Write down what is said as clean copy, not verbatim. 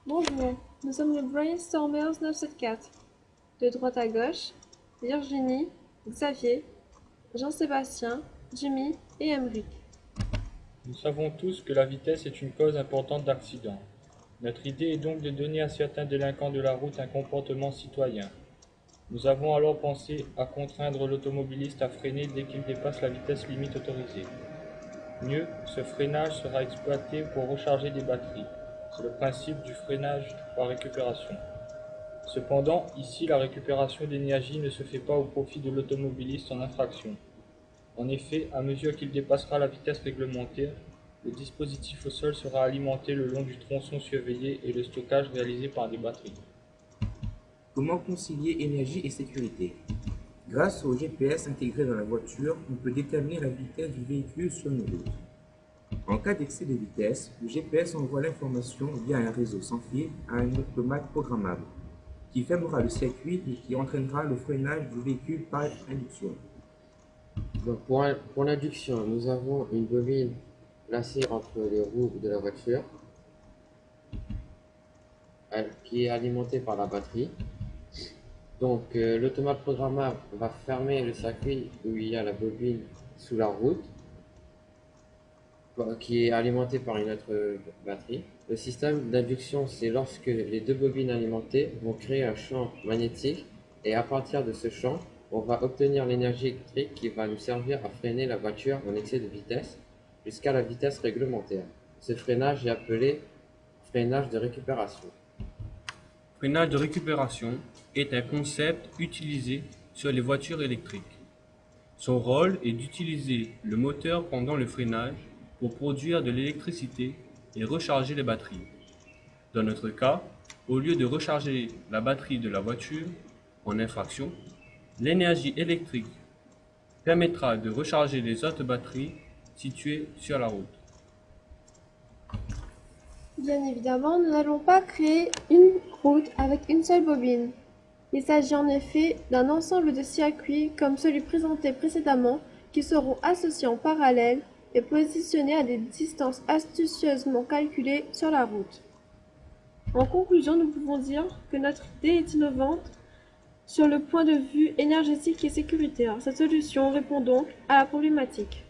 Bonjour, nous sommes les Brainstormers 974. De droite à gauche, Virginie, Xavier, Jean-Sébastien, Jimmy et Emeric. Nous savons tous que la vitesse est une cause importante d'accidents. Notre idée est donc de donner à certains délinquants de la route un comportement citoyen. Nous avons alors pensé à contraindre l'automobiliste à freiner dès qu'il dépasse la vitesse limite autorisée. Mieux, ce freinage sera exploité pour recharger des batteries. C'est le principe du freinage par récupération. Cependant, ici, la récupération d'énergie ne se fait pas au profit de l'automobiliste en infraction. En effet, à mesure qu'il dépassera la vitesse réglementaire, le dispositif au sol sera alimenté le long du tronçon surveillé et le stockage réalisé par des batteries. Comment concilier énergie et sécurité? Grâce au GPS intégré dans la voiture, on peut déterminer la vitesse du véhicule sur une route. En cas d'excès de vitesse, le GPS envoie l'information via un réseau sans fil à un automate programmable, qui fermera le circuit et qui entraînera le freinage du véhicule par induction. Donc pour l'induction, nous avons une bobine placée entre les roues de la voiture, qui est alimentée par la batterie. Donc l'automate programmable va fermer le circuit où il y a la bobine sous la route, qui est alimentée par une autre batterie. Le système d'induction, c'est lorsque les deux bobines alimentées vont créer un champ magnétique, et à partir de ce champ, on va obtenir l'énergie électrique qui va nous servir à freiner la voiture en excès de vitesse jusqu'à la vitesse réglementaire. Ce freinage est appelé freinage de récupération. Freinage de récupération est un concept utilisé sur les voitures électriques. Son rôle est d'utiliser le moteur pendant le freinage pour produire de l'électricité et recharger les batteries. Dans notre cas, au lieu de recharger la batterie de la voiture en infraction, l'énergie électrique permettra de recharger les autres batteries situées sur la route. Bien évidemment, nous n'allons pas créer une route avec une seule bobine. Il s'agit en effet d'un ensemble de circuits comme celui présenté précédemment qui seront associés en parallèle et positionnés à des distances astucieusement calculées sur la route. En conclusion, nous pouvons dire que notre idée est innovante sur le point de vue énergétique et sécuritaire. Cette solution répond donc à la problématique.